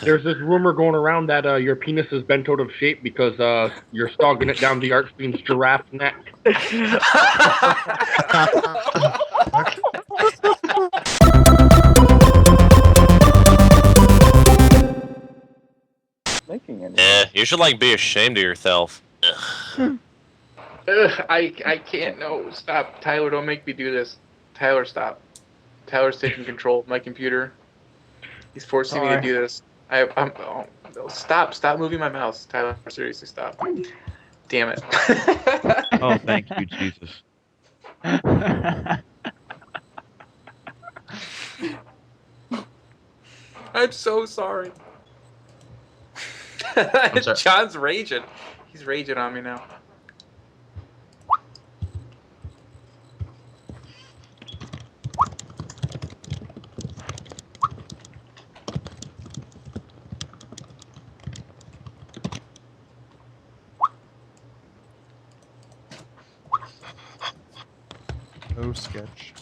There's this rumor going around that your penis is bent out of shape because you're stogging it down the Archfiend's giraffe neck. Yeah, you should like be ashamed of yourself. I can't. No, stop, Tyler. Don't make me do this. Tyler, stop. Tyler's taking control of my computer. He's forcing me to do this. Stop moving my mouse, Tyler. Seriously, stop. Damn it. Oh, thank you, Jesus. I'm so sorry. sorry. John's raging. He's raging on me now. No sketch.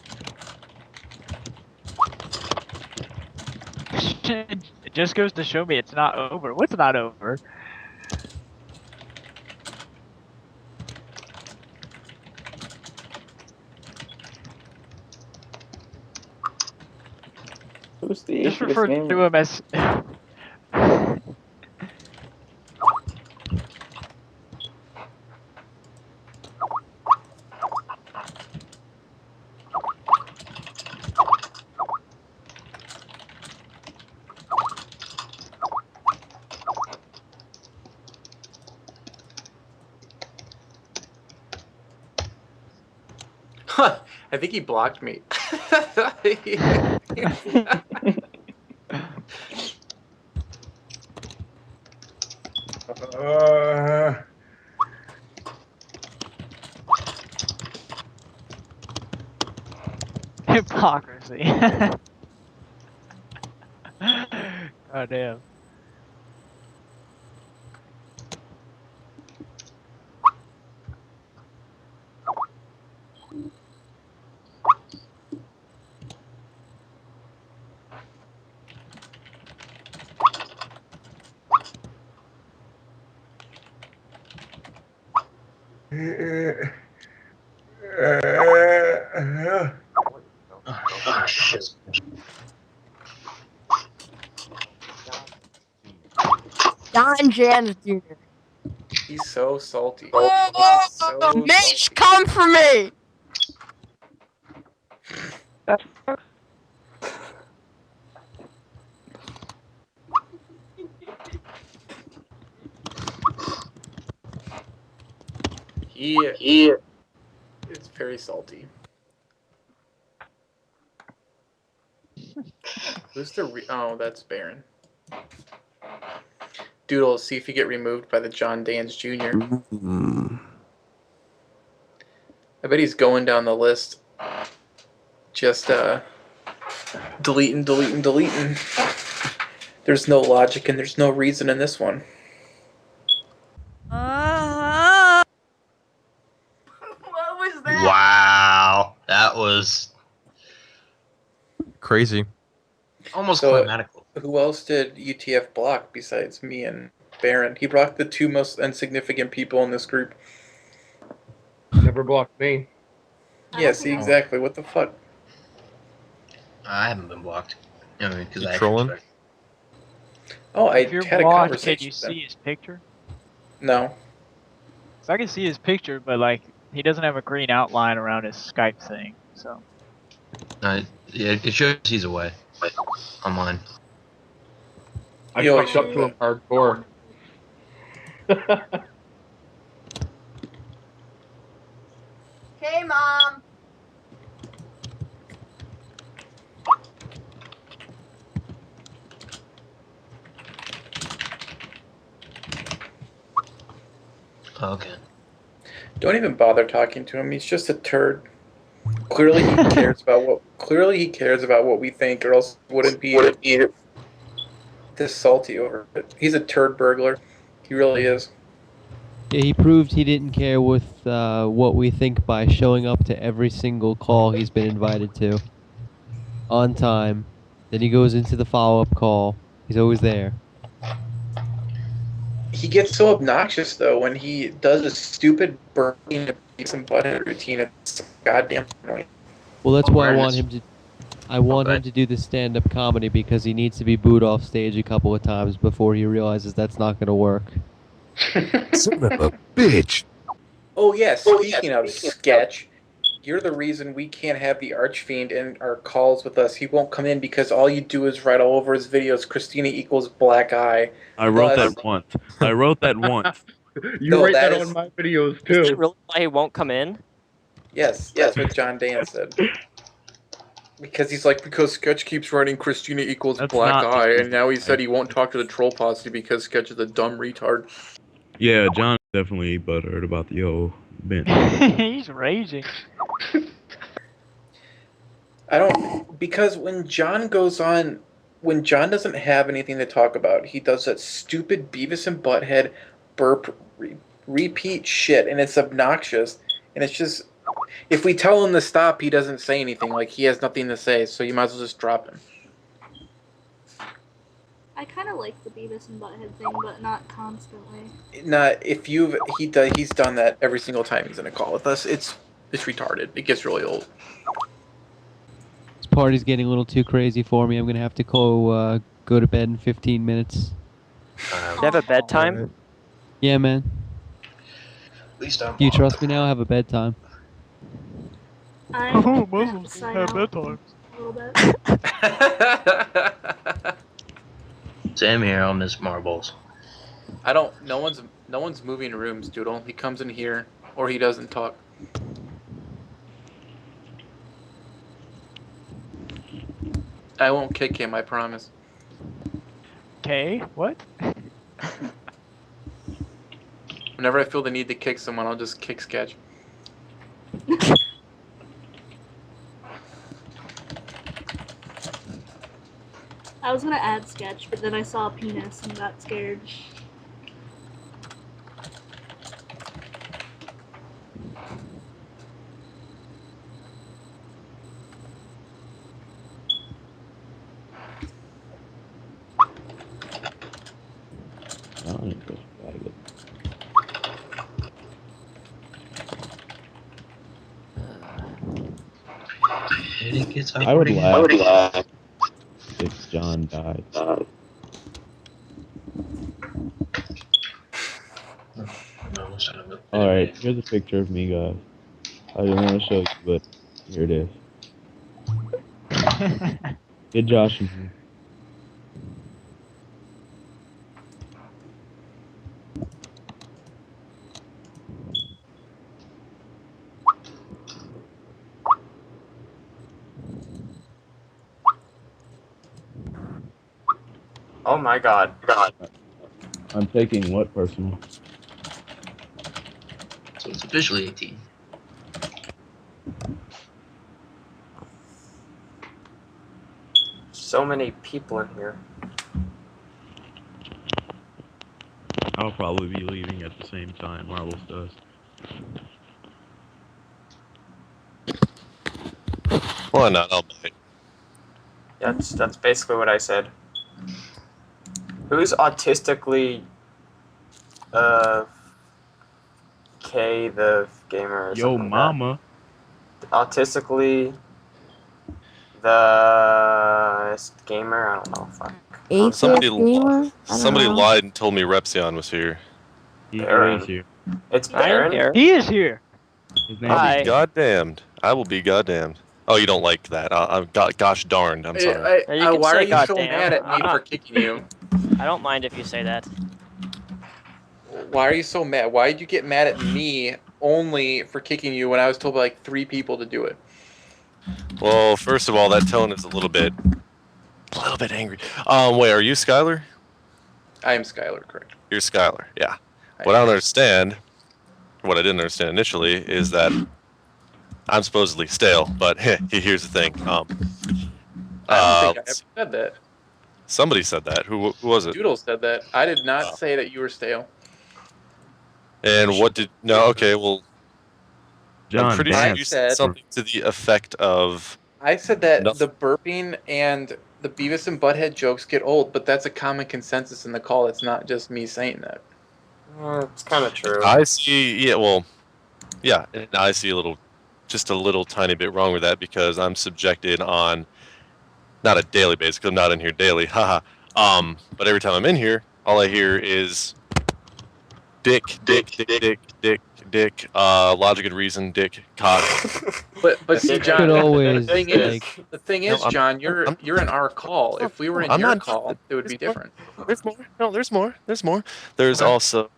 It just goes to show me it's not over. What's not over? Who's the Just atheist refer name? to him as. I think he blocked me. Hypocrisy. God damn. Oh, shit. Don Jans Jr. He's so salty. Oh, He's so Mitch, come for me! It's very salty. Who's the oh, that's Baron. Doodle, see if you get removed by the John Dans Jr. I bet he's going down the list. Just deleting. There's no logic and there's no reason in this one. What was that? Wow, that was Crazy. almost So, climatical. Who else did UTF block besides me and Baron? He blocked the two most insignificant people in this group. Never blocked me. Yeah, see, exactly. What the fuck? I haven't been blocked. I mean, because You I trolling? Oh, I If you're had a blocked, conversation can you with them. see his picture? No. So I can see his picture, but like he doesn't have a green outline around his Skype thing. So Yeah, it shows he's away online. I Yo, fucked up to him hardcore. Okay, Mom. Oh, okay. Don't even bother talking to him. He's just a turd. Clearly he cares about what we think, or else wouldn't be this salty over it. He's a turd burglar. He really is. Yeah, he proved he didn't care with what we think by showing up to every single call he's been invited to. On time. Then he goes into the follow-up call. He's always there. He gets so obnoxious though when he does a stupid burning and butthead routine. It's goddamn annoying. Well, that's why I want Awareness. him to. I want Okay. him to do the stand-up comedy because he needs to be booed off stage a couple of times before he realizes that's not going to work. Son of a bitch. Oh yeah, speaking of sketch, you're the reason we can't have the Archfiend in our calls with us. He won't come in because all you do is write all over his videos, Christina equals black eye. I wrote Plus- that once. I wrote that once. You No, write that that is- on my videos Is that too. really why he won't come in? Yes, that's what John Dan said. Because he's like, because Sketch keeps writing Christina equals That's black not- eye, and now he said he won't talk to the troll posse because Sketch is a dumb retard. Yeah, John definitely butthurt about the whole bent. He's raging. I don't, because when John goes on, when John doesn't have anything to talk about, he does that stupid Beavis and Butthead burp repeat shit, and it's obnoxious, and it's just, if we tell him to stop, he doesn't say anything, like he has nothing to say, so you might as well just drop him. I kind of like the Beavis and Butthead thing, but not constantly. Not if he's done that every single time he's in a call with us. It's retarded. It gets really old. This party's getting a little too crazy for me. I'm going to have to go to bed in 15 minutes. Do you have a bedtime? Yeah, man. Please stop. Do you trust me now? I have a bedtime. I Oh, have to Muslims sign have out bedtimes. a little bit. Same here. I'll miss marbles. I don't. No one's moving rooms, Doodle. He comes in here or he doesn't talk. I won't kick him. I promise. Okay, what? Whenever I feel the need to kick someone, I'll just kick Sketch. I was gonna add Sketch, but then I saw a penis and got scared. It gets I would awkward again. laugh if John died. No, son of a- Alright, here's a picture of me, guys. I didn't want to show you, but here it is. Get Josh in here. Oh my god. I'm taking what personal? So it's officially 18. So many people in here. I'll probably be leaving at the same time Marbles does. Why not? I'll bite. That's basically what I said. Who's autistically K the gamer or Yo, something like mama. that? Autistically the gamer? I don't know. Fuck. Atheist Somebody, gamer? I don't somebody know. lied and told me Repsion was here. He Aaron. is here. It's I am Baron. here. He is here. His name Hi. I'll be goddamned. I will be goddamned. Oh, you don't like that? I'm gosh darned. I'm sorry. Yeah, you can Why say are you so goddamn. mad at me for kicking you? I don't mind if you say that. Why are you so mad? Why did you get mad at me only for kicking you when I was told by like 3 people to do it? Well, first of all, that tone is a little bit angry. Wait, are you Skylar? I am Skylar, correct. You're Skylar, yeah. What I don't understand, what I didn't understand initially, is that I'm supposedly stale. But here's the thing. I don't think I ever said that. Somebody said that. Who was it? Doodle said that. I did not say that you were stale. And what did? No, okay. Well, John I'm pretty Dan. sure you said something to the effect of. I said that Nothing. the burping and the Beavis and Butthead jokes get old, but that's a common consensus in the call. It's not just me saying that. It's kind of true. I see. Yeah, well, yeah, and I see just a little tiny bit wrong with that because I'm subjected on not a daily basis because I'm not in here daily. Haha. But every time I'm in here, all I hear is dick, dick, dick, dick, dick, dick. Logic and reason, dick, cock. But see, You John, could always, the thing is, I'm- John, you're in our call. If we were in I'm your not- call, it would be different. There's more. No, there's more. There's more. There's Okay. also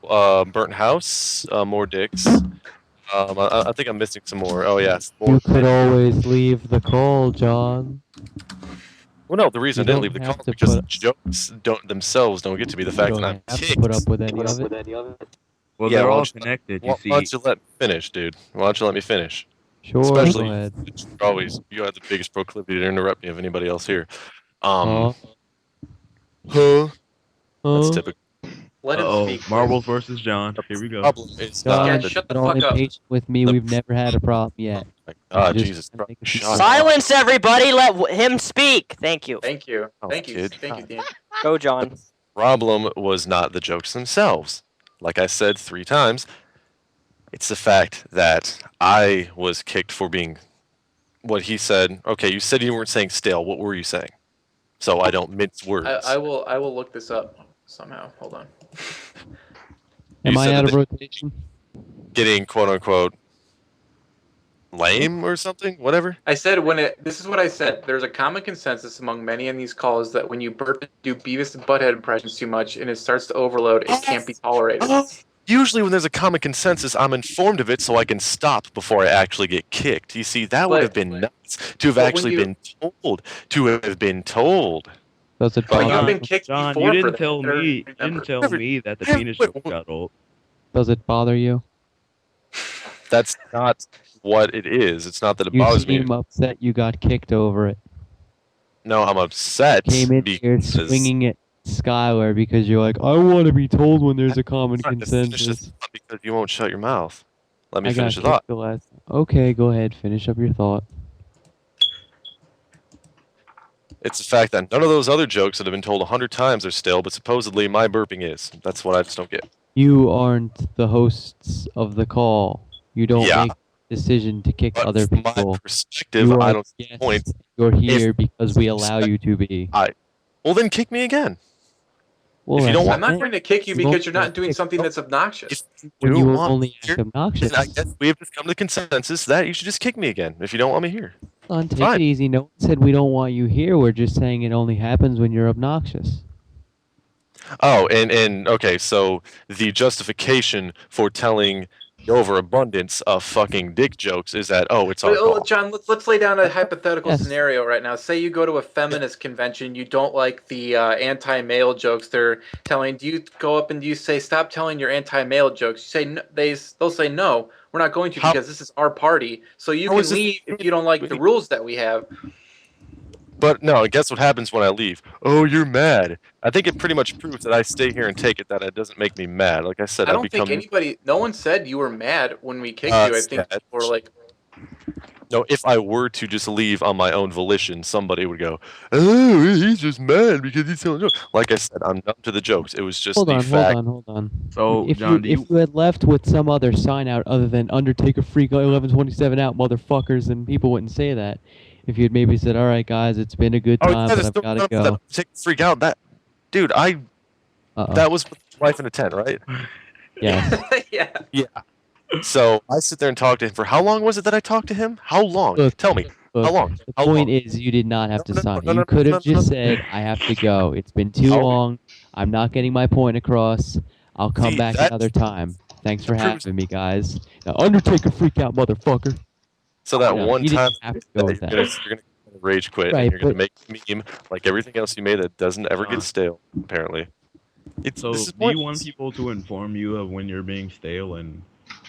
burnt house, more dicks. I think I'm missing some more. Oh yes. More. You could always leave the call, John. Well, no, the reason I You didn't don't leave the have call to is because put- jokes don't get to be the You fact don't that I'm have to kicked. put up with any of it. Well, Yeah, they're why all don't you- connected, Why you why don't see. you let me finish, dude? Why don't you let me finish? Sure, Especially, go ahead. you have the biggest proclivity to interrupt me of anybody else here. Huh? That's Huh? typical. Let him Uh-oh, speak. Marbles versus John. Here we go. Problem is John, Yeah, the shut the don't fuck up. impatient with me. We've never had a problem yet. Ah, Just Jesus make a Christ. few- Shut up. Silence, everybody. Let him speak. Thank you. Thank you. Oh, Thank you. kid. Thank you, Dean. Go, John. Problem was not the jokes themselves. Like I said 3 times, it's the fact that I was kicked for being what he said. Okay, you said you weren't saying stale. What were you saying? So I don't mince words. I will look this up somehow. Hold on. Am You I said out that of rotation? getting quote unquote lame or something? Whatever. I said this is what I said. There's a common consensus among many in these calls that when you burp and do Beavis and Butthead impressions too much and it starts to overload, it can't be tolerated. Usually when there's a common consensus, I'm informed of it so I can stop before I actually get kicked. You see, that would have been nuts to have but when actually you- been told. To have been told. Does it But bother you've you? been kicked John, before you for didn't that. tell Better me. You remember. didn't tell me that the penis joke got old. Does it bother you? That's not what it is. It's not that it You bothers me. seem upset you got kicked over it. No, I'm upset Came in here because swinging at Skylar because you're like, I want to be told when there's a common I'm trying to finish this consensus. thought because you won't shut your mouth. Let me I finish got the thought. kicked the last. Okay, go ahead. Finish up your thought. It's the fact that none of those other jokes that have been told 100 times are stale, but supposedly my burping is. That's what I just don't get. You aren't the hosts of the call. You don't Yeah. make the decision to kick But other from my people. perspective, You I are don't see the guests. point. You're here because we allow you to be. Well, then kick me again. Well, if you don't that's I'm not it. going to kick you You won't because you're not get doing kicked. something that's obnoxious. When do you want only me act here, obnoxious. then I guess we have just come to the consensus that you should just kick me again if you don't want me here. Son, take Fine. it easy. No one said we don't want you here. We're just saying it only happens when you're obnoxious. Oh, and okay, so the justification for telling the overabundance of fucking dick jokes is that, oh, it's our Wait, call. John, let's lay down a hypothetical Yes. scenario right now. Say you go to a feminist convention, you don't like the anti-male jokes they're telling. Do you go up and do you say, "Stop telling your anti-male jokes"? You say no, they'll say, "No, we're not going to How- because this is our party. So you How can is this- leave if you don't like the rules that we have." But no, guess what happens when I leave? Oh, you're mad. I think it pretty much proves that I stay here and take it that it doesn't make me mad. Like I said, I I don't become think anybody. No one said you were mad when we kicked you. I think sad. we're like, No, if I were to just leave on my own volition, somebody would go, "Oh, he's just mad because he's telling jokes." Like I said, I'm numb to the jokes. It was just Hold the on, fact. hold on. So, if John, you, do if you had left with some other sign out other than Undertakerfreak1127 out, motherfuckers, and people wouldn't say that. If you had maybe said, "All right, guys, it's been a good time, but I've got to go." Freak out. That, dude, that was with Life in a Tent, right? Yes. yeah. Yeah. So I sit there and talk to him for how long was it that I talked to him? How long? Look, Tell me. Look, how long? The How point long? is, you did not have to sign no, it. no, You could no, have no, just no. said, "I have to go. It's been too How- long. I'm not getting my point across. I'll come See, back that- another time. Thanks for proves- having me, guys." Now, Undertaker freak out, motherfucker. So that No, one you didn't time have to that go you're with that. gonna rage quit Right, and you're gonna but- make a meme like everything else you made that doesn't ever get stale, apparently. So, This is do you want people to inform you of when you're being stale and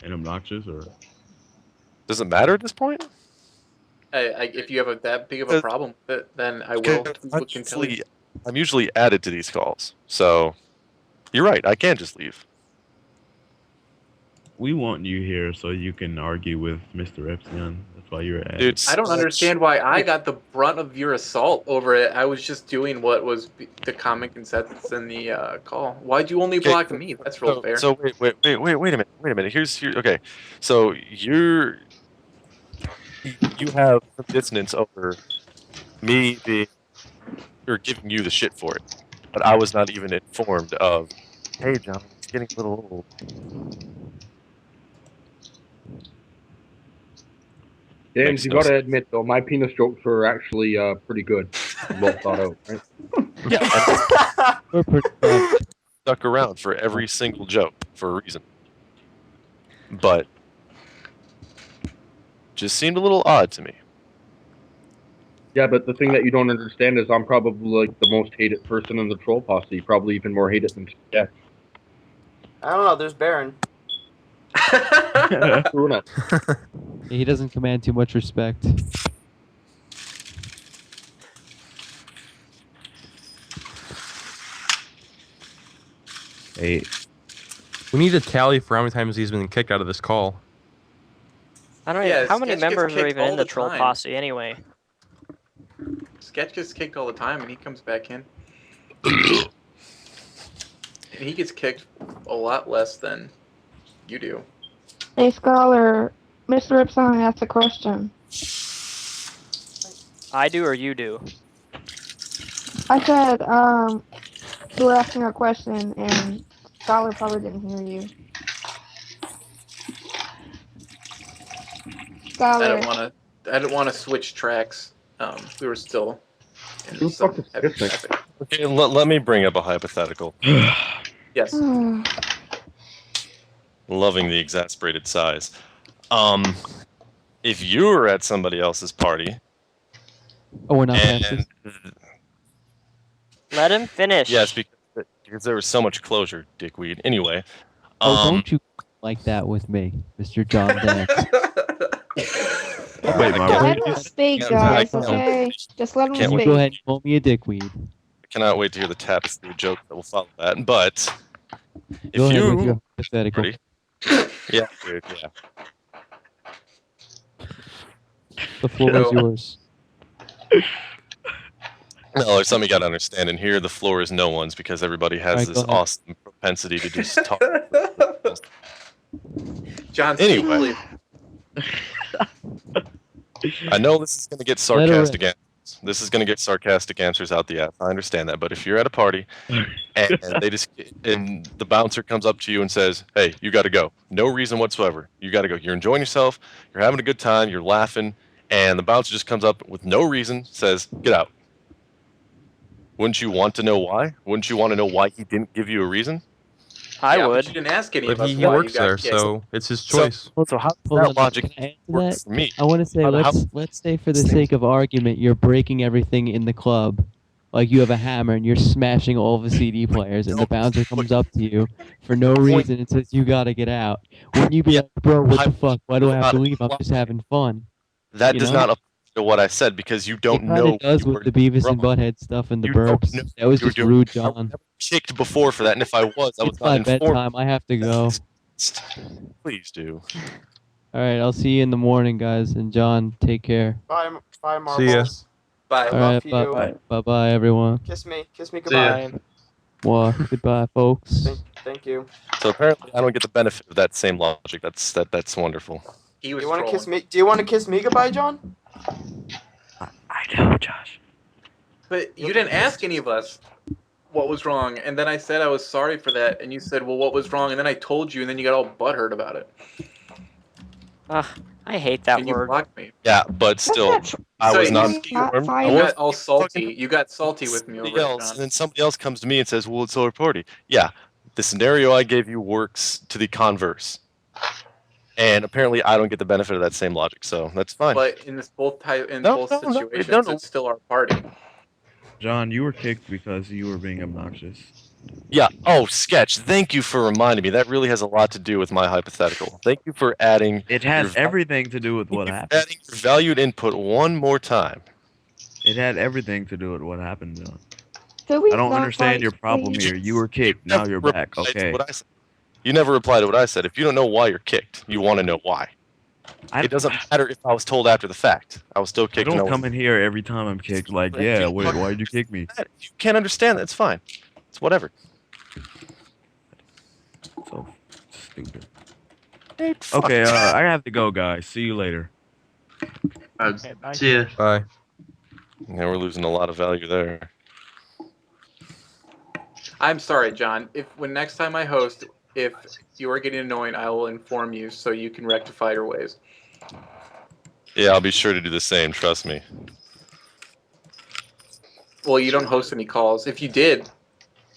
obnoxious, or Does it matter at this point? If you have that big of a problem with it, then I will. Can tell you. I'm usually added to these calls, so you're right. I can just leave. we want you here so you can argue with Mr. Epsilon. That's why you're at. Dude, I don't understand why I got the brunt of your assault over it. I was just doing what was the common consensus in the call. Why'd you only block me? That's real fair. So wait a minute. Here's okay. So you have some dissonance over me being or giving you the shit for it, but I was not even informed of. Hey, John, it's getting a little old. James, you gotta admit though, my penis jokes were actually pretty good, well thought out. Right? Yeah, we're pretty stuck around for every single joke for a reason, but just seemed a little odd to me. Yeah, but the thing that you don't understand is I'm probably like the most hated person in the troll posse, probably even more hated than Sketch. I don't know. There's Baron. He doesn't command too much respect. Hey, we need a tally for how many times he's been kicked out of this call. I don't know how many members are even in the troll posse anyway. Sketch gets kicked all the time, and he comes back in. And he gets kicked a lot less than you do. Hey, Scholar, Mr. Epsilon asked a question. I do or you do? I said, you were asking a question, and Scholar probably didn't hear you. Scholar. I didn't want to switch tracks. We were still in some epic. Okay, let me bring up a hypothetical. Yes. Loving the exasperated sighs. If you were at somebody else's party, we're not passes. Let him finish. Yes, because there was so much closure, dickweed. Anyway. Don't you like that with me, Mr. John Dance. Wait, let him speak, guys, okay? Just let him speak. Go ahead and call me a dickweed. I cannot wait to hear the tapestry joke that will follow that. But Go if ahead you with your hypothetical. yeah, dude, yeah. The floor is yours. No, there's something you gotta understand. And here, the floor is no one's because everybody has this awesome propensity to just talk. John, anyway, I know this is gonna get sarcastic answers. This is gonna get sarcastic answers out the ass. I understand that, but if you're at a party and the bouncer comes up to you and says, "Hey, you got to go," no reason whatsoever. You got to go. You're enjoying yourself. You're having a good time. You're laughing, and the bouncer just comes up with no reason, says, "Get out." Wouldn't you want to know why? Wouldn't you want to know why he didn't give you a reason? I would. But you didn't ask any of But us he why works you got there, kicked. so it's his choice. So how does that logic work for me? I want to say, let's say for the sake of argument, you're breaking everything in the club. Like you have a hammer and you're smashing all the CD players, and the bouncer comes up to you for no reason and says, "You gotta get out." Wouldn't you be like, "Bro, what the fuck? Why do I have to leave? I'm just having fun." That does not apply to what I said because you don't know. It does with the Beavis and Butthead stuff and the burps. That was just rude, John. I was never kicked before for that, and if I was, I was It's not not informed. bedtime. I have to go. Please do. All right, I'll see you in the morning, guys. And John, take care. Bye, Marbles. See ya. Bye. All Love right, you. bye, everyone. Kiss me goodbye. Well, goodbye, folks. Thank you. So apparently, I don't get the benefit of that same logic. That's wonderful. He was Do you want to kiss trolling. me? Do you want to kiss me goodbye, John? I know, Josh. But you didn't ask any of us what was wrong, and then I said I was sorry for that, and you said, "Well, what was wrong?" And then I told you, and then you got all butthurt about it. I hate that And you word. blocked me. Yeah, but still, I was not informed. You got all salty. You got salty with me over it, Else, John. and then somebody else comes to me and says, "Well, it's our party." Yeah, the scenario I gave you works to the converse, and apparently I don't get the benefit of that same logic. So that's fine. But in this both No, situations, it's still our party. John, you were kicked because you were being obnoxious. Yeah. Oh, Sketch. Thank you for reminding me. That really has a lot to do with my hypothetical. Thank you for adding. It has everything to do with what happened. Adding your valued input one more time. It had everything to do with what happened, John. Could we I don't not understand fight, your problem please? here. You were kicked. Now you're back. Okay. What I said. You never reply to what I said. If you don't know why you're kicked, you want to know why. It doesn't matter if I was told after the fact. I was still I kicked. don't come in here every time I'm kicked. Like, yeah, wait, why'd you kick me? If you can't understand that, it's fine. It's whatever. So stupid. Okay, I have to go, guys. See you later. See ya. Bye. Yeah, we're losing a lot of value there. I'm sorry, John. When next time I host, if you are getting annoying, I will inform you so you can rectify your ways. Yeah, I'll be sure to do the same. Trust me. Well, you don't host any calls. If you did,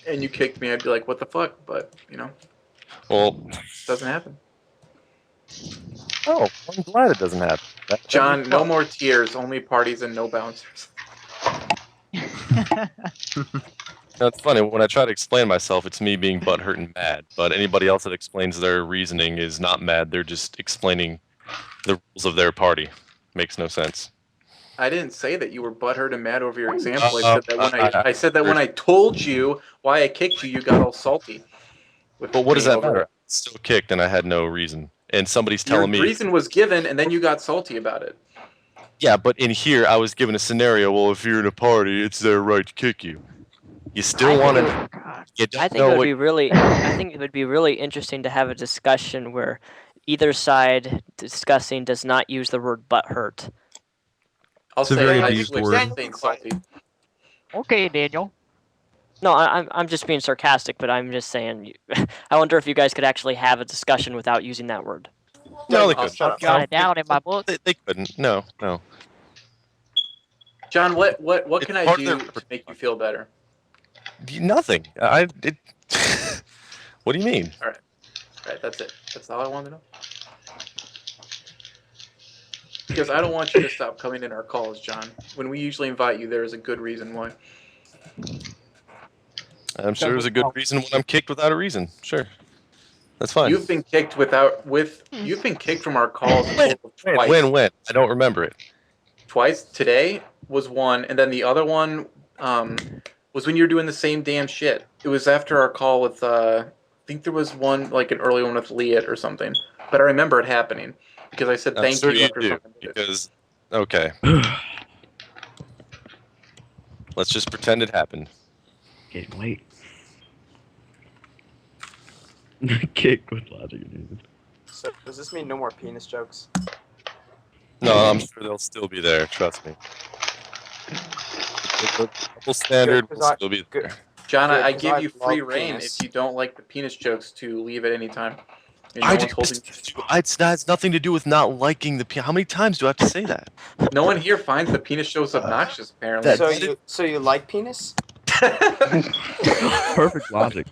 and you kicked me, I'd be like, what the fuck? But, you know. Well, it doesn't happen. Oh, I'm glad it doesn't happen. John, no more tears, only parties and no bouncers. No, it's funny, when I try to explain myself, it's me being butthurt and mad. But anybody else that explains their reasoning is not mad. They're just explaining the rules of their party. Makes no sense. I didn't say that you were butthurt and mad over your example. I said that when I told you why I kicked you, you got all salty. But what does that matter? I was still kicked and I had no reason. And somebody's telling me... Your reason was given, and then you got salty about it. Yeah, but in here, I was given a scenario. Well, if you're in a party, it's their right to kick you. You still want to... I think it would be really. I think it would be really interesting to have a discussion where either side discussing does not use the word butthurt. I'll say I switched things salty. Okay, Daniel. No, I'm just being sarcastic, but I'm just saying. I wonder if you guys could actually have a discussion without using that word. No, they couldn't. I've got it down in my book. They couldn't. No. John, what can I do to make you feel better? Nothing. What do you mean? All right, that's it. That's all I wanted to know. Because I don't want you to stop coming in our calls, John. When we usually invite you, there is a good reason why. I'm sure there's a good reason when I'm kicked without a reason. Sure. That's fine. You've been kicked you've been kicked from our calls twice. When? I don't remember it. Twice. Today was one, and then the other one was when you were doing the same damn shit. It was after our call with I think there was one, like an early one with Liat or something. But I remember it happening because I said thank you after something. Because okay. Let's just pretend it happened. Getting late. Kick with logic. So does this mean no more penis jokes? No, I'm sure they'll still be there. Trust me. The double standard will still be there. John, I give you free reign if you don't like the penis jokes to leave at any time. It has nothing to do with not liking the penis. How many times do I have to say that? No one here finds the penis shows obnoxious, apparently. So you like penis? Perfect logic.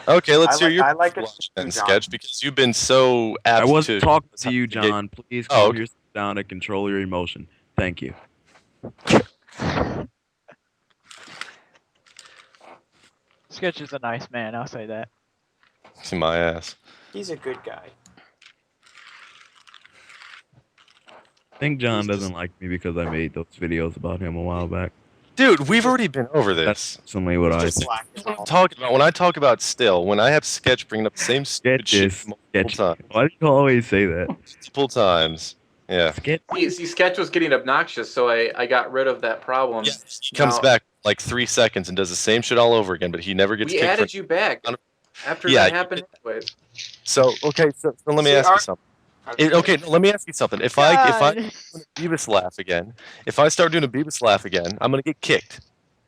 Okay, let's hear your logic and sketch because you've been so apt I wasn't to talking to you, John. Please calm yourself down and control your emotion. Thank you. Sketch is a nice man, I'll say that. See my ass. He's a good guy. I think John doesn't like me because I made those videos about him a while back. Dude, we've already been over this. That's certainly what I think. When I talk about still, when I have Sketch bringing up the same stupid shit multiple times. Why do you always say that? Multiple times. Yeah. See, Sketch was getting obnoxious, so I got rid of that problem. Yeah, he comes back like 3 seconds and does the same shit all over again, but he never gets kicked. We added you back after that happened anyways. So, okay, so let me ask you something. Let me ask you something. If I do a Beavis laugh again, if I start doing a Beavis laugh again, I'm gonna get kicked.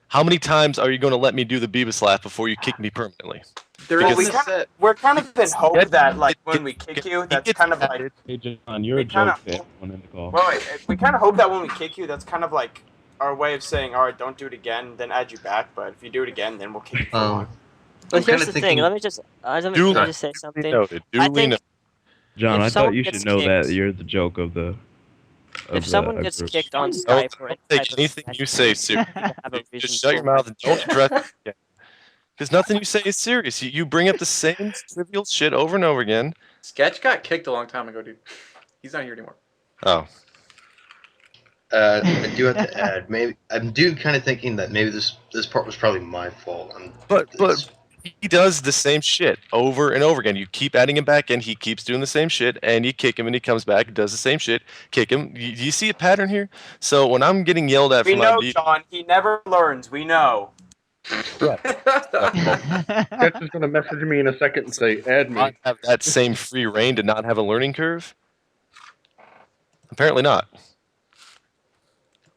How many times are you gonna let me do the Beavis laugh before you kick me permanently? We're kind of in hope that like when we kick you, that's kind of like. Hey John, you're a joke fan. One in the call. Wait, we kind of hope that when we kick you, that's kind of like our way of saying, all right, don't do it again, then add you back. But if you do it again, then we'll kick you for long. But here's the thing. Let me just say something. I think. John, I thought you should know that you're the joke of the. If someone gets kicked on Skype or take anything you say seriously. Just shut your mouth and don't address it again. Because nothing you say is serious. You bring up the same trivial shit over and over again. Sketch got kicked a long time ago, dude. He's not here anymore. Oh. I do have to add, maybe I'm kind of thinking that maybe this part was probably my fault. But He does the same shit over and over again. You keep adding him back in, he keeps doing the same shit, and you kick him, and he comes back, does the same shit, kick him. You see a pattern here? So when I'm getting yelled at We for know, my John. He never learns. We know. Sketch is gonna message me in a second and say, "Add me." I have that same free reign to not have a learning curve? Apparently not.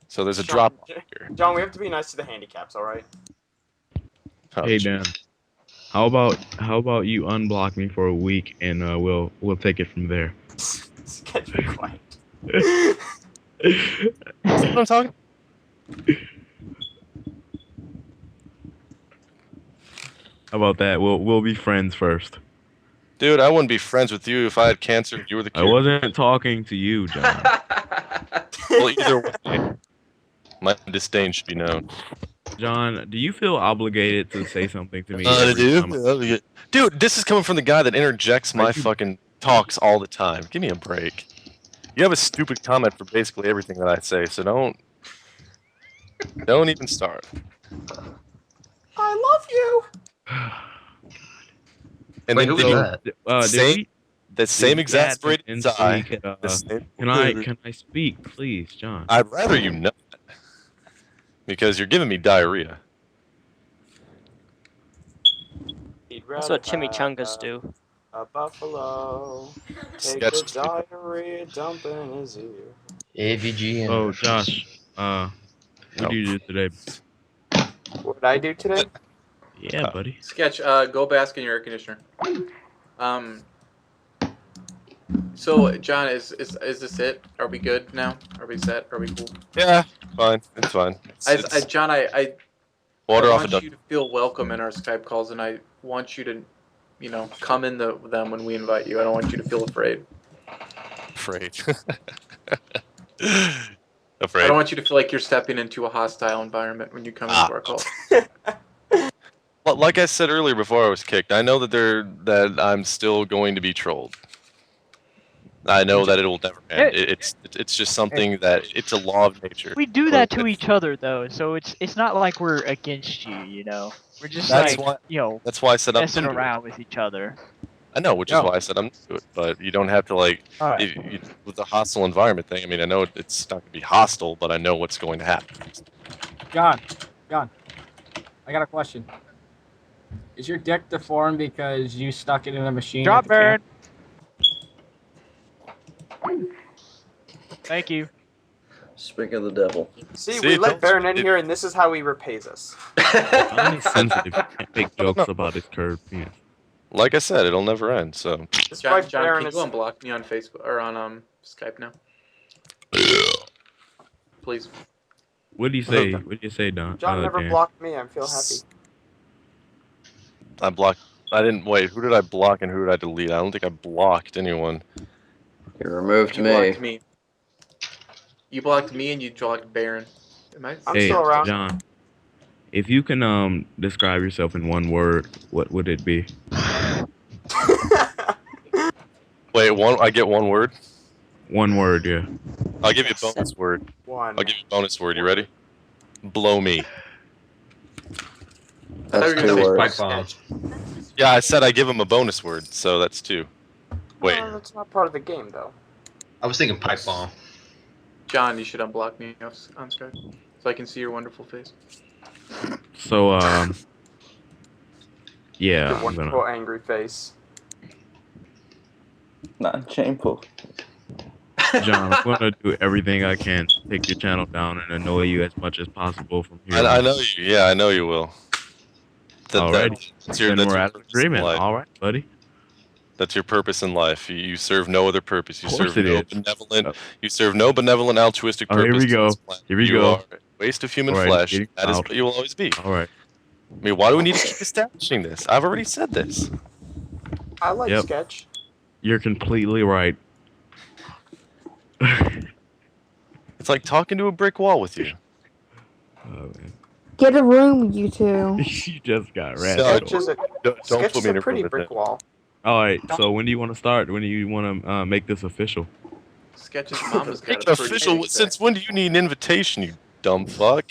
So there's a drop off here. John, we have to be nice to the handicaps, all right? Hey Dan, how about you unblock me for a week and we'll take it from there. Sketch, be quiet. Is that what I'm talking? How about that? We'll be friends first. Dude, I wouldn't be friends with you if I had cancer and you were the I cure. wasn't talking to you, John. Well, either way, my disdain should be known. John, do you feel obligated to say something to me? Dude, this is coming from the guy that interjects my fucking talks all the time. Give me a break. You have a stupid comment for basically everything that I say, so don't even start. I love you. And Wait, then who was that? the same exasperated sigh. Can I speak, please, John? I'd rather you not, because you're giving me diarrhea. That's what chimichangas do. A buffalo. Take Sketch. the diarrhea, dump in his ear. AVG and Oh, Josh, what did you do today? What did I do today? Yeah, buddy. Sketch, go bask in your air conditioner. So, John, is this it? Are we good now? Are we set? Are we cool? Yeah, fine. It's fine. John, I water off want a you to feel welcome in our Skype calls, and I want you to, come in them when we invite you. I don't want you to feel afraid. Afraid. I don't want you to feel like you're stepping into a hostile environment when you come into our calls. Well, like I said earlier before I was kicked, I know that I'm still going to be trolled. I know that it will never end. It's just something that it's a law of nature. We do that to each other though, so it's not like we're against you, We're just that's why I said I'm messing into around with each other. I know, which is why I said I'm into it. But you don't have to with the hostile environment thing. I mean, I know it's not going to be hostile, but I know what's going to happen. John, I got a question. Is your dick deformed because you stuck it in a machine? Drop Baron. Thank you. Speak of the devil. See, we let Baron in here, and this is how he repays us. I'm sensitive. You can't make jokes about his curved penis. Like I said, it'll never end. So, John, can you unblock me on Facebook or on Skype now? Please. What do you say? What do you say, Don? John never Dan? blocked me. I feel happy. I blocked. I didn't wait. Who did I block and who did I delete? I don't think I blocked anyone. You removed You me. blocked me. You blocked me and you blocked Baron. I'm Hey, still around. John. If you can describe yourself in one word, what would it be? Wait, I get one word? One word, yeah. I'll give you a bonus word. One. I'll give you a bonus word. You ready? Blow me. That's 2 words. Pipe bomb. Yeah, I said I give him a bonus word, so that's 2. Wait. No, that's not part of the game, though. I was thinking pipe bomb. John, you should unblock me on Skype so I can see your wonderful face. So, yeah. Your I'm wonderful gonna... angry face. Not shameful. John, I'm gonna do everything I can to take your channel down and annoy you as much as possible from here. I know you. Yeah, I know you will. Alright. Then we're out of purpose in agreement. life. All right, buddy. That's your purpose in life. You serve no other purpose. You Of course serve it no is. benevolent. You serve no benevolent altruistic Oh, purpose. here we to go. this planet. Here we You go. are a waste of human All right, flesh. getting That is out. what you will always be. All right. I mean, why do we need to keep establishing this? I've already said this. I like Yep. Sketch. You're completely right. It's like talking to a brick wall with you. Oh, man. Get a room, you two. You just got So, rattled. Sketch is a, Don't Sketch put is me in a a pretty room with brick that. wall. All right. So when do you want to start? When do you want to make this official? Sketch's mama's got Make a it pretty official. big Since when do you need an invitation, you dumb fuck?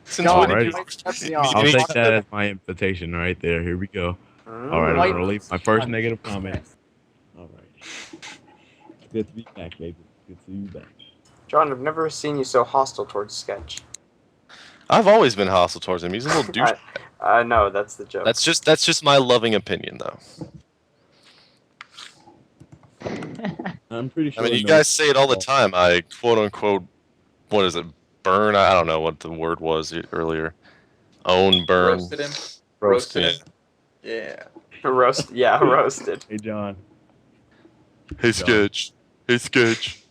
Since John, when did you? I'll take that as my invitation right there. Here we go. All right, I'm gonna leave my first negative comment. All right. Good to be back, baby. Good to see you back. John, I've never seen you so hostile towards Sketch. I've always been hostile towards him. He's a little douche. I know, that's the joke. That's just my loving opinion, though. I'm pretty sure. I mean, you guys say it all the time. I quote unquote, what is it? Burn? I don't know what the word was earlier. Own, burn. Roasted him. Roasted. Yeah. Roasted. Hey, John. Hey, Sketch. Hey, Sketch.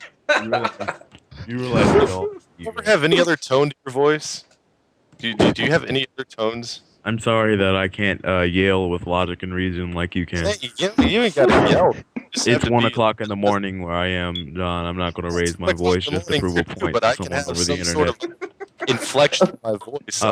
You realize it all. You ever have any other tone to your voice? Do you have any other tones? I'm sorry that I can't yell with logic and reason like you can. Hey, you ain't gotta yell. It's 1 o'clock in the morning where I am, John. I'm not going to raise my voice just to prove a point to someone over the internet. Sort of inflection in my voice.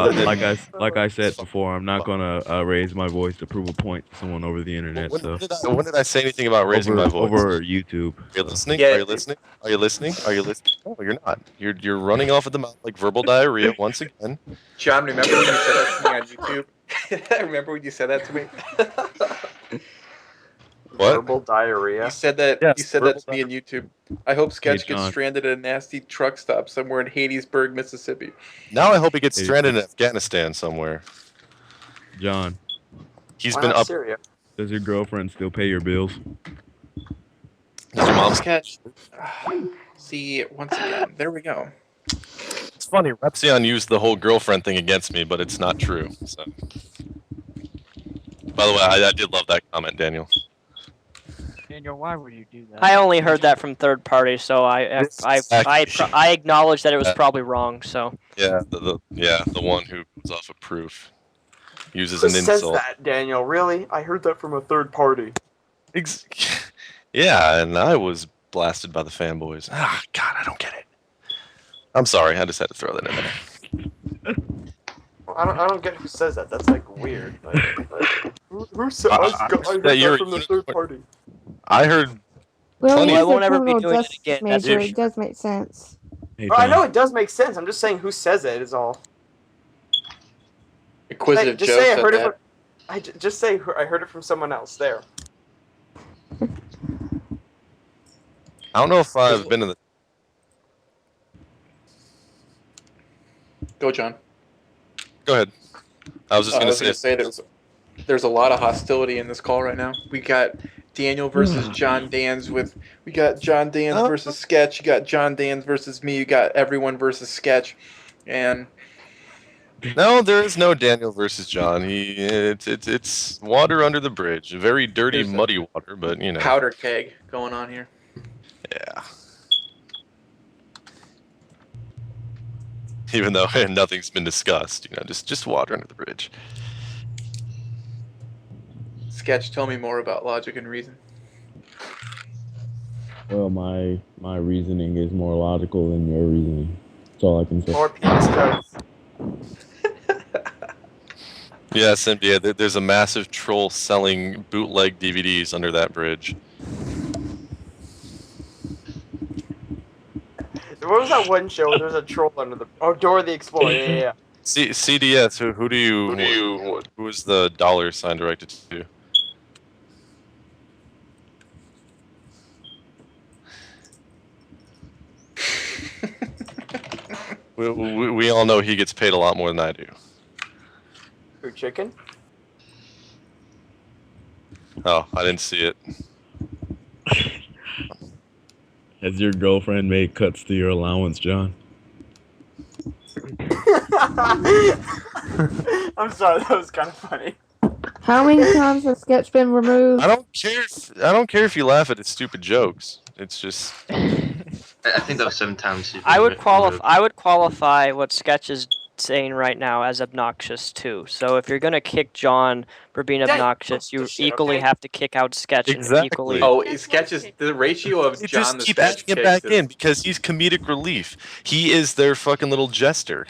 Like I said before, I'm not going to raise my voice to prove a point to someone over the internet. When did I say anything about raising my voice? Over YouTube. Are you listening? Are you listening? Are you listening? Are you listening? No, you're not. You're running off at the mouth like verbal diarrhea once again. John, remember when you said that to me on YouTube? Remember when you said that to me? What? Verbal diarrhea. You said that. Yes, you said that to me on YouTube. I hope Sketch gets John. stranded at a nasty truck stop somewhere in Hattiesburg, Mississippi. Now I hope he gets stranded in Afghanistan somewhere. John, He's Why been not up. Syria? does your girlfriend still pay your bills? Does your mom's catch? See, once again, there we go. It's funny. Repsion used the whole girlfriend thing against me, but it's not true. So. By the way, I did love that comment, Daniel. Daniel, why would you do that? I only heard that from third party, so I acknowledge that it was probably wrong. So Yeah, the one who goes off of proof uses Who an says insult. that, Daniel? Really? I heard that from a third party. Yeah, and I was blasted by the fanboys. Ah, God, I don't get it. I'm sorry, I just had to throw that in there. I don't get who says that. That's like weird. Who said I heard that from the third party? I heard. Well, Plenty. he's I a won't ever be criminal doing it justice again, that's major. for It does make sense. I know it does make sense. I'm just saying who says it is all. Inquisitive just Joe say I said heard that. just say I heard it from someone else. There. I don't know if I've been in the. Go, John. Go ahead. I was just I gonna was say. going to say there's a lot of hostility in this call right now. We got Daniel versus John Dans we got John Dans versus Sketch. You got John Dans versus me. You got everyone versus Sketch, and No, there is no Daniel versus John. It's water under the bridge. Very dirty, There's a muddy water, but you know. powder keg going on here. Yeah. Even though nothing's been discussed, just water under the bridge. Sketch, tell me more about logic and reason. Well, my reasoning is more logical than your reasoning. That's all I can say. More penis jokes. Yes, and yeah, there's a massive troll selling bootleg DVDs under that bridge. What was that one show where there was a troll under the... Oh, Dora the Explorer, yeah. CDS, who is the dollar sign directed to? We all know he gets paid a lot more than I do. Who, Chicken? Oh, I didn't see it. Has your girlfriend made cuts to your allowance, John? I'm sorry, that was kind of funny. How many times has Sketch been removed? I don't care if you laugh at his stupid jokes. It's just. I think that was 7 times. I would qualify what Sketch is saying right now as obnoxious too. So if you're gonna kick John for being obnoxious, you equally have to kick out Sketch. Exactly. And equally. Oh, Sketch is the ratio of They John just the keep Sketch adding him back in because he's comedic relief. He is their fucking little jester.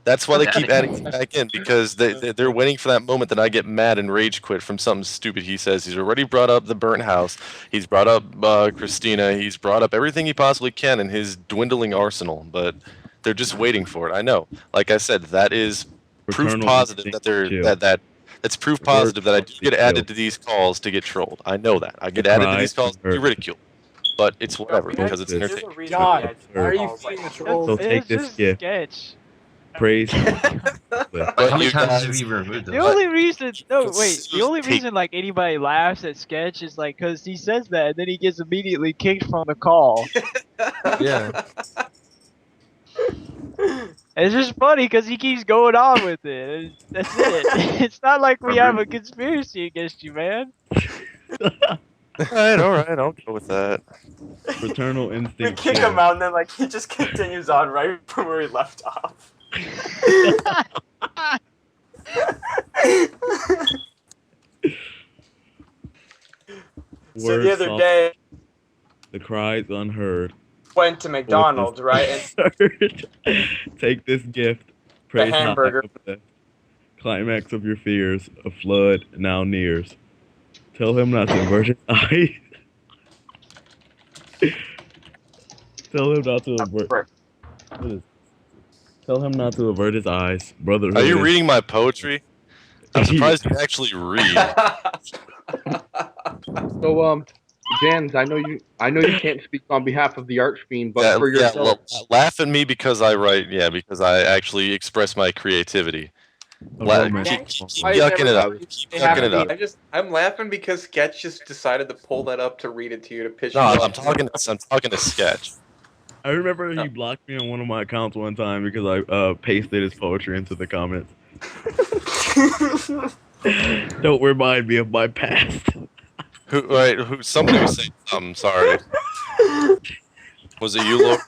That's why they keep adding him back in, because they're waiting for that moment that I get mad and rage quit from something stupid he says. He's already brought up the burnt house. He's brought up Christina. He's brought up everything he possibly can in his dwindling arsenal. But They're just waiting for it. I know. Like I said, that is proof Fraternal positive instinct that they're chill. that's proof positive that I do get added to these calls to get trolled. I know that. I get added to these calls to be ridiculed. But it's whatever because it's There's entertaining. a reason John, why are you feeding the trolls? So take this gift. Sketch. Praise. Like, how many times have you removed The those? only reason, the only reason like anybody laughs at Sketch is like because he says that and then he gets immediately kicked from the call. Yeah. It's just funny because he keeps going on with it. That's it. It's not like we have a conspiracy against you, man. all right, I'll go with that. Fraternal We instinct kick chill. him out, and then like he just continues on right from where he left off. So Words the other soft, day, the cries unheard. went to McDonald's, right? And Take this gift. Praise high hamburger. of death. Climax of your fears. A flood now nears. Tell him not to avert his eyes. Tell him not to avert. What is? Tell him not to avert his eyes. Brotherhood. Are you is- reading my poetry? I'm surprised you actually read. So, Jans, I know you can't speak on behalf of the Archfiend, but for yourself, laugh at me because I write. Yeah, because I actually express my creativity. Keep yucking it up. Keep yucking it up. I'm laughing because Sketch just decided to pull that up to read it to you to pitch. No, you I'm off. talking to Sketch. I remember he blocked me on one of my accounts one time because I pasted his poetry into the comments. Don't remind me of my past. Somebody was saying something. Sorry. Was it you, Lord?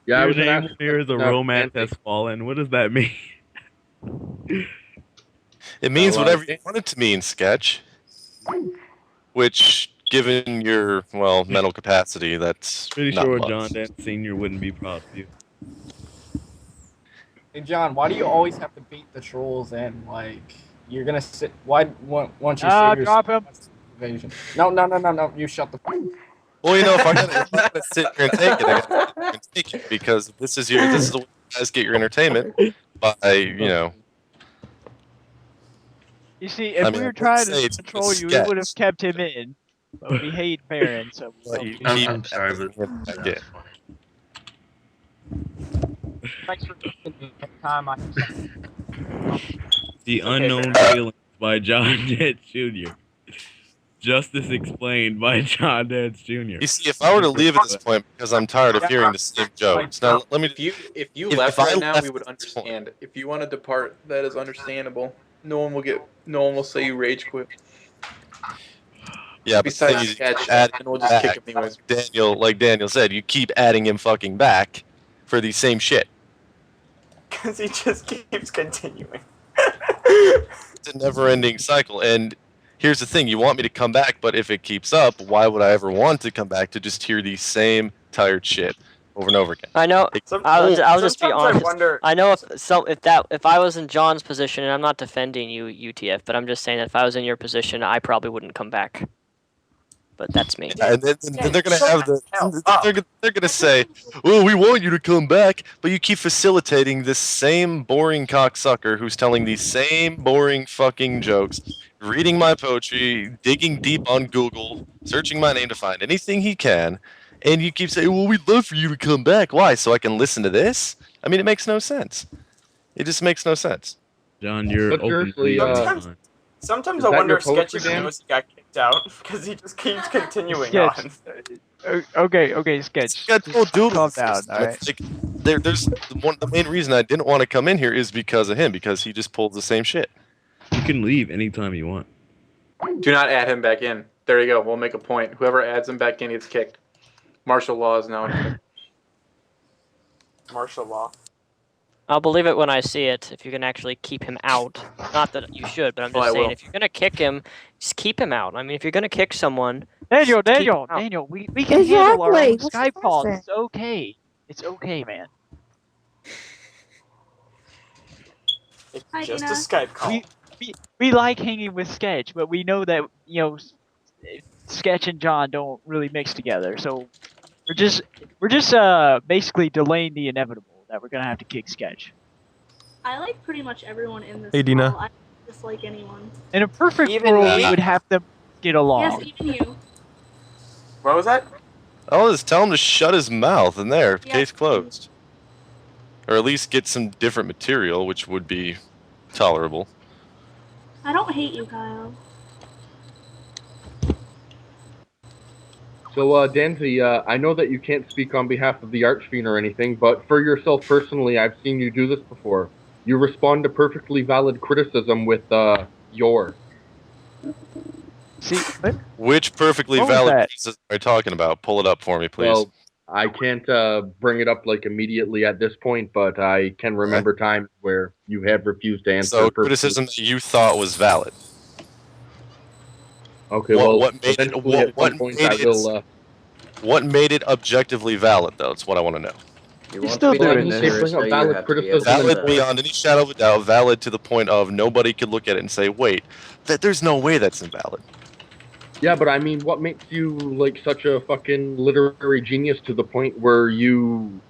Yeah, I Your was gonna name ask- here is a romance has fallen. What does that mean? It means Oh, whatever you want it to mean, Sketch. Which, given your mental capacity, that's Pretty not sure much. John Dance Sr. wouldn't be proud of you. Hey John, why do you always have to beat the trolls in? Like, you're gonna sit. Why once you save your Drop him. evasion? No! You shut the. Well, if I gotta sit here and take it, I gotta sit here and take it because this is the way you guys get your entertainment by You see, if we were trying to control you, we Sketch. would have kept him in. But we hate Baron, so we don't. I'm sorry, but Yeah. Thanks for giving me time. The Unknown Feelings by John Dance Jr. Justice Explained by John Dance Jr. You see, if I were to leave at this point because I'm tired of hearing the same jokes. Now, let me. If you if left I right now, left we would at this point- understand. If you want to depart, that is understandable. No one will say you rage quit. Yeah, but Besides the thing is, Sketch, add and we'll just back. kick him anyways. Like Daniel said, you keep adding him fucking back for the same shit. Because he just keeps continuing. It's a never-ending cycle, and here's the thing: you want me to come back, but if it keeps up, why would I ever want to come back to just hear the same tired shit over and over again? I know. I'll just be sometimes I honest. wonder- I know if I was in John's position, and I'm not defending you, UTF, but I'm just saying that if I was in your position, I probably wouldn't come back. But that's me. And then they're gonna have they're gonna say, "Well, we want you to come back, but you keep facilitating this same boring cocksucker who's telling these same boring fucking jokes, reading my poetry, digging deep on Google, searching my name to find anything he can, and you keep saying, well, we'd love for you to come back. Why? So I can listen to this? I mean, it makes no sense. It just makes no sense. John, you're But seriously, Sometimes Is I that wonder your if Sketchy poetry, Dan? knows he got kicked out because he just keeps continuing Sketch. on. Okay, Sketch. Calm down, alright? Like, there's the main reason I didn't want to come in here is because of him, because he just pulls the same shit. You can leave anytime you want. Do not add him back in. There you go. We'll make a point. Whoever adds him back in gets kicked. Martial law is now in effect. Martial law. I'll believe it when I see it. If you can actually keep him out, not that you should, but I'm Well, just I saying will. if you're gonna kick him, just keep him out. I mean, if you're gonna kick someone, Daniel, just keep him out. Daniel, we can handle our own Exactly. Skype calls. What's It's okay. It's okay, man. It's Hi, just a Dina. Skype call. We like hanging with Sketch, but we know that Sketch and John don't really mix together. So We're just basically delaying the inevitable that we're gonna have to kick Sketch. I like pretty much everyone in this Hey, Dina. call. I don't dislike anyone. In a perfect Even world, me? we would have to get along. Yes, even you. What was that? I'll just tell him to shut his mouth, and there, Yeah. case closed. Or at least get some different material, which would be tolerable. I don't hate you, Kyle. So, Danzy, I know that you can't speak on behalf of the Archfiend or anything, but for yourself personally, I've seen you do this before. You respond to perfectly valid criticism with, your. See, Which perfectly What was valid that? criticism are you talking about? Pull it up for me, please. Well, I can't bring it up like immediately at this point, but I can remember times where you have refused to answer. So, criticism that you thought was valid. Okay, What made it objectively valid, though? It's what I want to know. He's still doing this. Bring up valid criticism. Valid beyond any shadow of a doubt. Valid to the point of nobody could look at it and say, "Wait, there's no way that's invalid." Yeah, but I mean, what makes you like such a fucking literary genius to the point where you,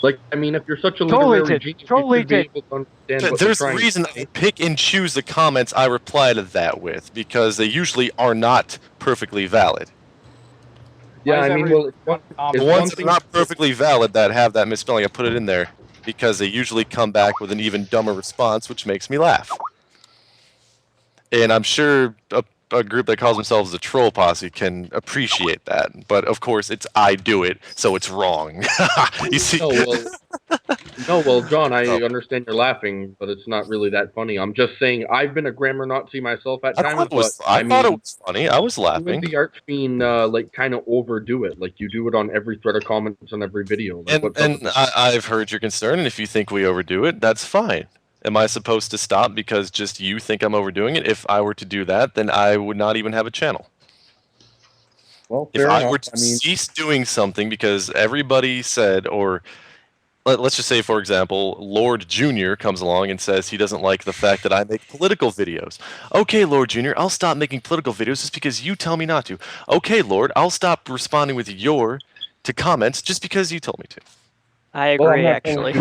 like, I mean, if you're such a literary genius, you should be able to understand what There's you're a trying reason to say. I pick and choose the comments I reply to that with, because they usually are not perfectly valid. Yeah, I mean, well, The ones that are not perfectly valid that have that misspelling, I put it in there because they usually come back with an even dumber response, which makes me laugh. And I'm sure a group that calls themselves the Troll Posse can appreciate that. But of course, it's I do it, so it's wrong. You see? No, well, John, I understand you're laughing, but it's not really that funny. I'm just saying I've been a grammar Nazi myself at times, I thought it was funny. I was laughing. The Archfiend, like, kind of overdo it. Like, you do it on every thread of comments on every video. Like, And I've heard your concern, and if you think we overdo it, that's fine. Am I supposed to stop because just you think I'm overdoing it? If I were to do that, then I would not even have a channel. Well, if I were to cease doing something because everybody said, or let's just say, for example, Lord Jr. comes along and says he doesn't like the fact that I make political videos. Okay, Lord Jr., I'll stop making political videos just because you tell me not to. Okay, Lord, I'll stop responding with to comments just because you told me to. I agree, actually.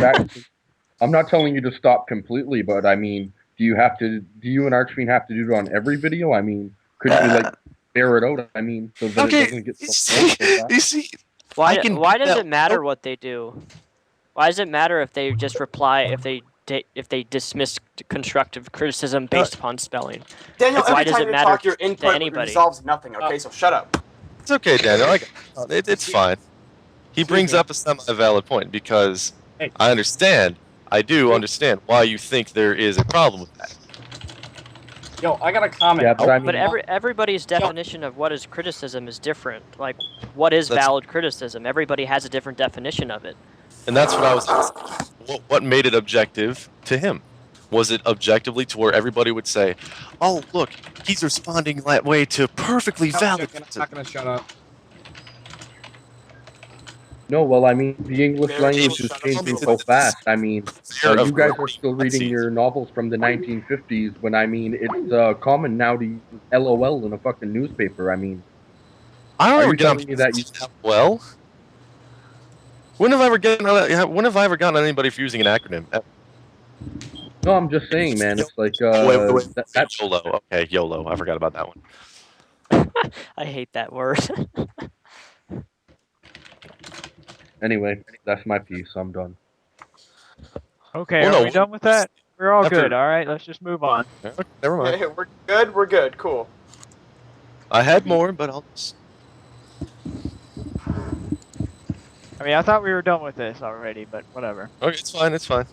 I'm not telling you to stop completely, but I mean, do you and Archfiend have to do it on every video? I mean, couldn't you, like, bear it out? I mean, so that it doesn't get so you see, why does it matter what they do? Why does it matter if they just reply, if they dismiss constructive criticism based upon spelling? Daniel, why every does time it you matter talk, your to input anybody? resolves nothing, okay? So shut up. It's okay, Daniel. It's fine. He brings up a semi-valid point because I do understand why you think there is a problem with that. Yo, I got a comment. Yeah, but everybody's definition of what is criticism is different. Like, what is valid criticism? Everybody has a different definition of it. And that's what I was asking. What made it objective to him? Was it objectively to where everybody would say, "Oh, look, he's responding that way to perfectly valid"? I'm not gonna shut up. No, well, I mean, the English language is changing so fast. I mean, you guys are still reading your novels from the 1950s when, I mean, it's common now to use LOL in a fucking newspaper. I mean, I don't are ever you get on telling me that you... well? When have I ever gotten anybody for using an acronym? No, I'm just saying, man. It's like That's YOLO. Okay, YOLO. I forgot about that one. I hate that word. Anyway, that's my piece. I'm done. Okay, are we done with that? We're all good. All right, let's just move on. Never mind. Yeah, we're good. We're good. Cool. I had more, but I'll just... I mean, I thought we were done with this already, but whatever. Okay, it's fine. It's fine.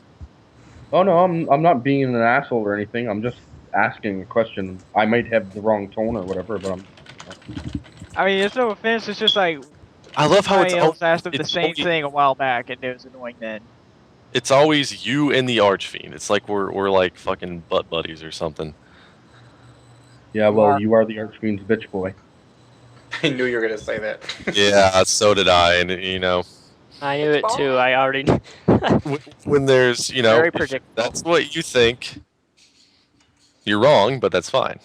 Oh no, I'm not being an asshole or anything. I'm just asking a question. I might have the wrong tone or whatever, but I'm... I mean, it's no offense. It's just like... I love how somebody else asked him the same thing a while back, and it was annoying then. It's always you and the Archfiend. It's like we're like fucking butt buddies or something. Yeah, well, you are the Archfiend's bitch boy. I knew you were gonna say that. Yeah, so did I, and you know. I knew it too. I already knew. When there's, you know, Very predictable. that's what you think. You're wrong, but that's fine.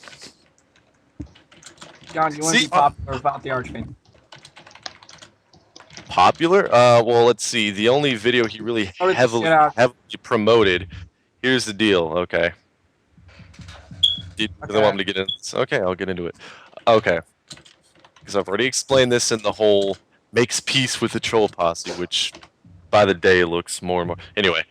John, you want to be popular about the Archfiend? popular? Well, let's see. The only video he really heavily promoted. Here's the deal. Okay. Do you really want me to get into this? Okay, I'll get into it. Okay. Because I've already explained this in the whole makes peace with the troll posse, which by the day looks more and more. Anyway,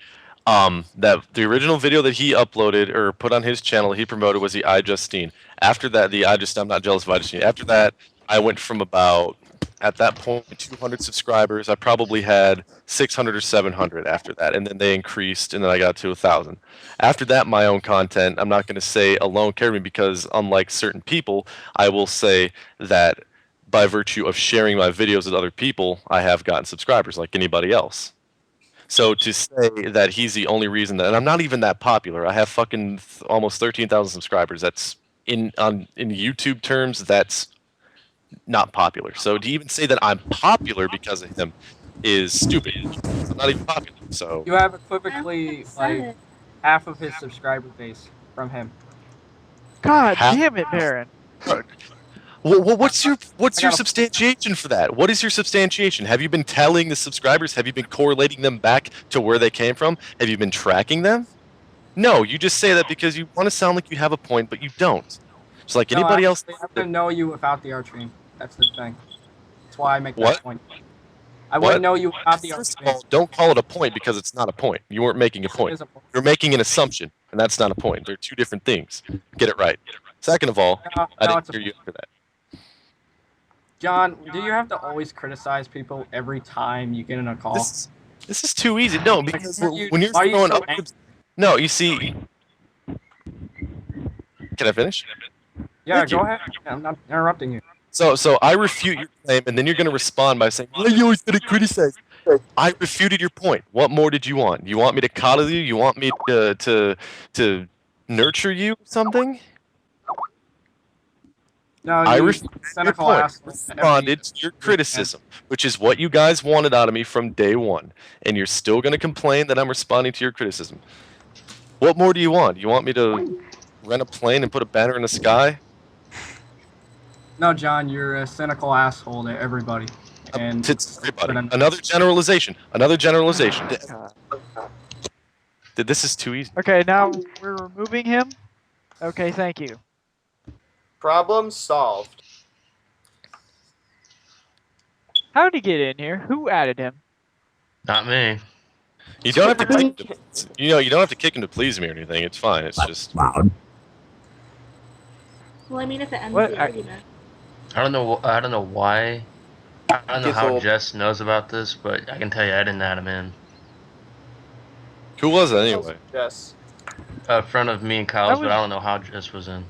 that the original video that he uploaded or put on his channel he promoted was the iJustine. After that, I'm not jealous of iJustine. After that, I went from about at that point 200 subscribers. I probably had 600 or 700 after that, and then they increased, and then I got to 1,000. After that, my own content, I'm not going to say alone carried me because unlike certain people, I will say that by virtue of sharing my videos with other people, I have gotten subscribers like anybody else. So to say that he's the only reason that, and I'm not even that popular. I have fucking almost 13,000 subscribers. That's in YouTube terms, that's not popular. So to even say that I'm popular because of him is stupid. I'm not even popular. So You have equivocally like half of his subscriber base from him. God damn it, Baron. Well, what's your substantiation for that? What is your substantiation? Have you been telling the subscribers? Have you been correlating them back to where they came from? Have you been tracking them? No, you just say that because you want to sound like you have a point, but you don't. Just like anybody else. I wouldn't know you without the art stream. That's the thing. That's why I make that point. I wouldn't know you without the art stream. Don't call it a point because it's not a point. You weren't making a point. You're making an assumption, and that's not a point. They're two different things. Get it right. Second of all, I didn't hear you after that. John, do you have to always criticize people every time you get in a call? This is too easy. No, because when you're throwing up... No, you see... Can I finish? Yeah, go ahead. I'm not interrupting you. So I refute your claim, and then you're going to respond by saying, "Why are you always going to criticize?" I refuted your point. What more did you want? You want me to coddle you? You want me to nurture you or something? No, I cynical ass. Responded to your criticism, which is what you guys wanted out of me from day one, and you're still going to complain that I'm responding to your criticism. What more do you want? You want me to rent a plane and put a banner in the sky? No, John, you're a cynical asshole to everybody. And to everybody. Another generalization. Another generalization. This is too easy. Okay, now we're removing him. Okay, thank you. Problem solved. How did he get in here? Who added him? Not me. You don't have to kick him to, you don't have to kick him to please me or anything. It's fine. It's just Well, I mean, if it ends the argument. I don't know why. I don't know how Jess knows about this, but I can tell you I didn't add him in. Who was it anyway? Jess. A friend of me and Kyle's, but I don't know how Jess was in.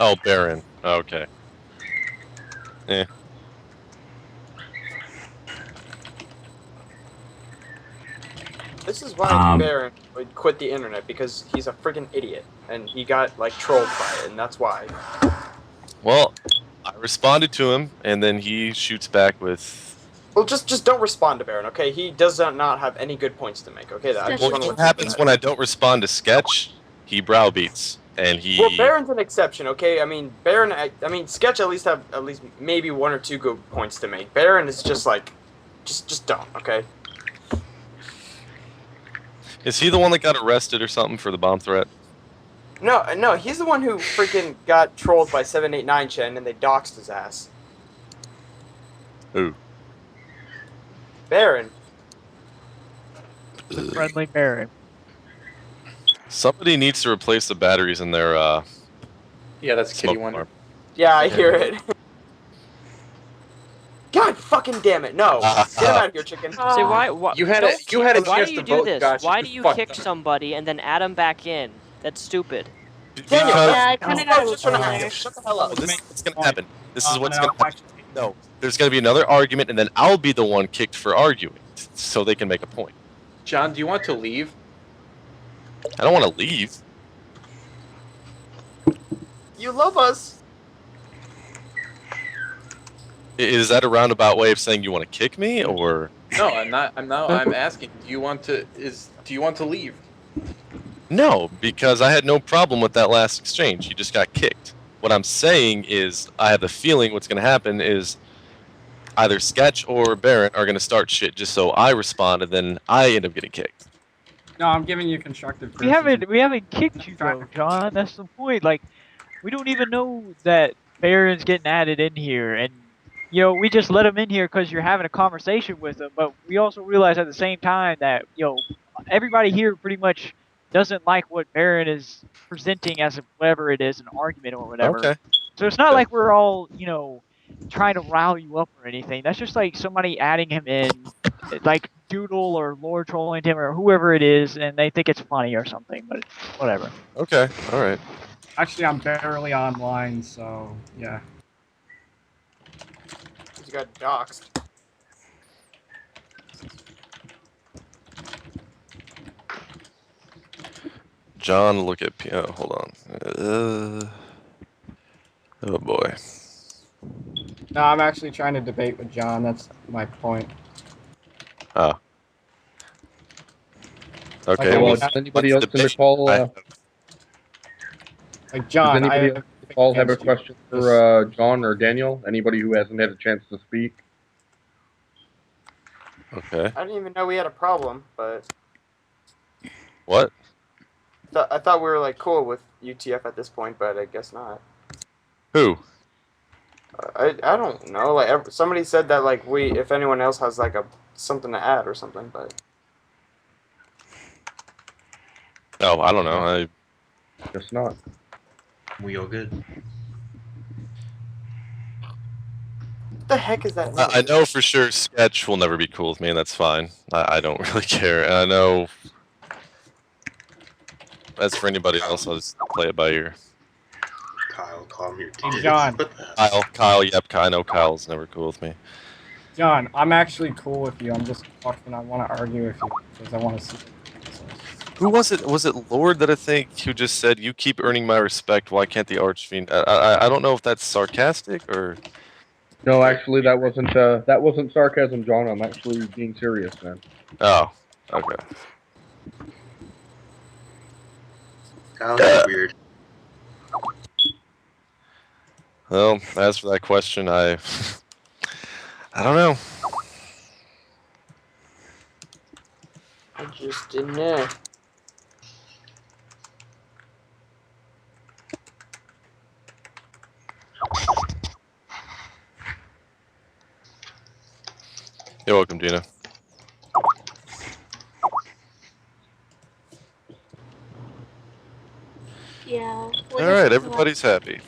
Oh, Baron. Okay. Eh. This is why Baron would quit the internet, because he's a freaking idiot, and he got like trolled by it, and that's why. Well, I responded to him, and then he shoots back with. Well, just don't respond to Baron, okay? He does not have any good points to make, okay? What happens when I don't respond to Sketch? He browbeats, and he. Well, Baron's an exception, okay? I mean, Sketch at least maybe one or two good points to make. Baron is just like, just don't, okay? Is he the one that got arrested or something for the bomb threat? No, he's the one who freaking got trolled by 789Chen and they doxed his ass. Who? Baron. The friendly Baron. Somebody needs to replace the batteries in their Yeah, that's Kitty Wonder. Yeah, I hear it. God fucking damn it! No, get him out of here, chicken. See why? You had a why chance do you to do vote, this? Josh, Why you do you fucked kick up. somebody and then add them back in? That's stupid. Daniel, Yeah, I kind of got just trying to have shut the hell up. This is what's gonna happen. This is what's gonna happen. No, there's gonna be another argument, and then I'll be the one kicked for arguing, so they can make a point. John, do you want to leave? I don't want to leave. You love us. Is that a roundabout way of saying you want to kick me, or? No, I'm not. I'm asking. Do you want to leave? No, because I had no problem with that last exchange. You just got kicked. What I'm saying is, I have the feeling what's going to happen is, either Sketch or Baron are going to start shit just so I respond, and then I end up getting kicked. No, I'm giving you constructive We haven't kicked you though, John. That's the point. Like, we don't even know that Baron's getting added in here, and you know, we just let him in here because you're having a conversation with him. But we also realize at the same time that everybody here pretty much doesn't like what Baron is presenting as whatever it is, an argument or whatever. Okay. So it's not like we're all trying to rile you up or anything. That's just like somebody adding him in, like Doodle or Lord trolling him or whoever it is, and they think it's funny or something. But whatever. Okay. All right. Actually, I'm barely online, so yeah. You got doxxed. John, look at hold on. Oh boy. No, I'm actually trying to debate with John. That's my point. Oh. Okay. Well, does anybody else in the call? Like John, does anybody else in the call have a question for John or Daniel? Anybody who hasn't had a chance to speak? Okay. I didn't even know we had a problem, but What? I thought we were like cool with UTF at this point, but I guess not. Who? I don't know. Like somebody said that like if anyone else has like something to add or something, but. Oh, I don't know. I guess not. We all good. What the heck is that? I know for sure Sketch will never be cool with me, and that's fine. I don't really care. And I know as for anybody else, I'll just play it by ear. Kyle, calm your Hey, tits. John. Kyle, yep, I know Kyle's never cool with me. John, I'm actually cool with you. I'm just fucking. I want to argue with you because I want to see. Who was it? Was it Lord that I think who just said, "You keep earning my respect. Why can't the Archfiend?" I don't know if that's sarcastic or. No, actually, that wasn't sarcasm, John. I'm actually being serious, man. Oh, okay. Kyle's weird. Well, as for that question, I don't know. I just didn't know. You're welcome, Gina. Yeah. All right, everybody's happy.